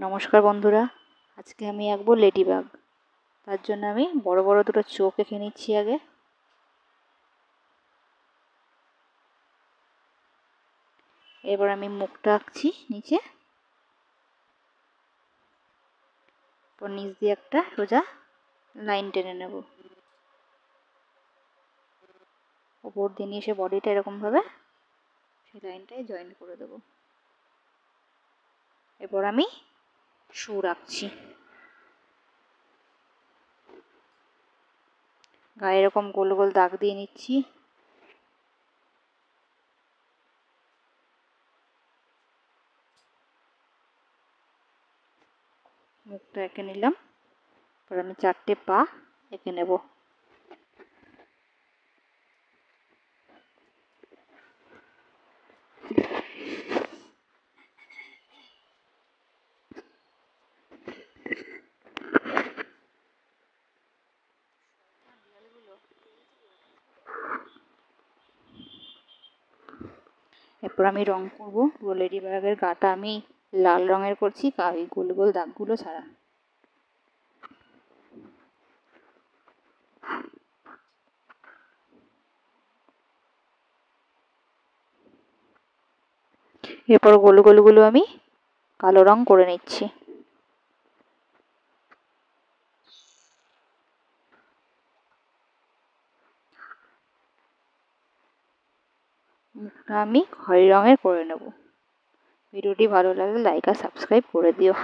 নমস্কার বন্ধুরা, আজকে আমি আঁকবো লেডিবাগ। তার জন্য আমি বড় বড় দুটো চোখ এঁকে নিচ্ছি আগে। এবার আমি মুখটা আঁকছি নিচে, নিচ দিয়ে একটা সোজা লাইন টেনে নেব। ওপর দিয়ে নিয়ে এসে বডিটা এরকমভাবে সেই লাইনটায় জয়েন করে দেব। এরপর আমি সুর আঁকছি। গায়ে এরকম গোল গোল দাগ দিয়ে নিচ্ছি। মুখটা এঁকে নিলাম। এবার আমি 4টে পা এঁকে নেব। এরপর আমি রং করব। পুরো লেডিবাগের গাটা আমি লাল রঙের করছি, ওই গোল গোল দাগগুলো ছাড়া। এরপর গোল গোলগুলো আমি কালো রং করে নিচ্ছি। মুখটা আমি খয়েরি রঙের করে নেব। ভিডিওটি ভালো লাগলে লাইক আর সাবস্ক্রাইব করে দিও।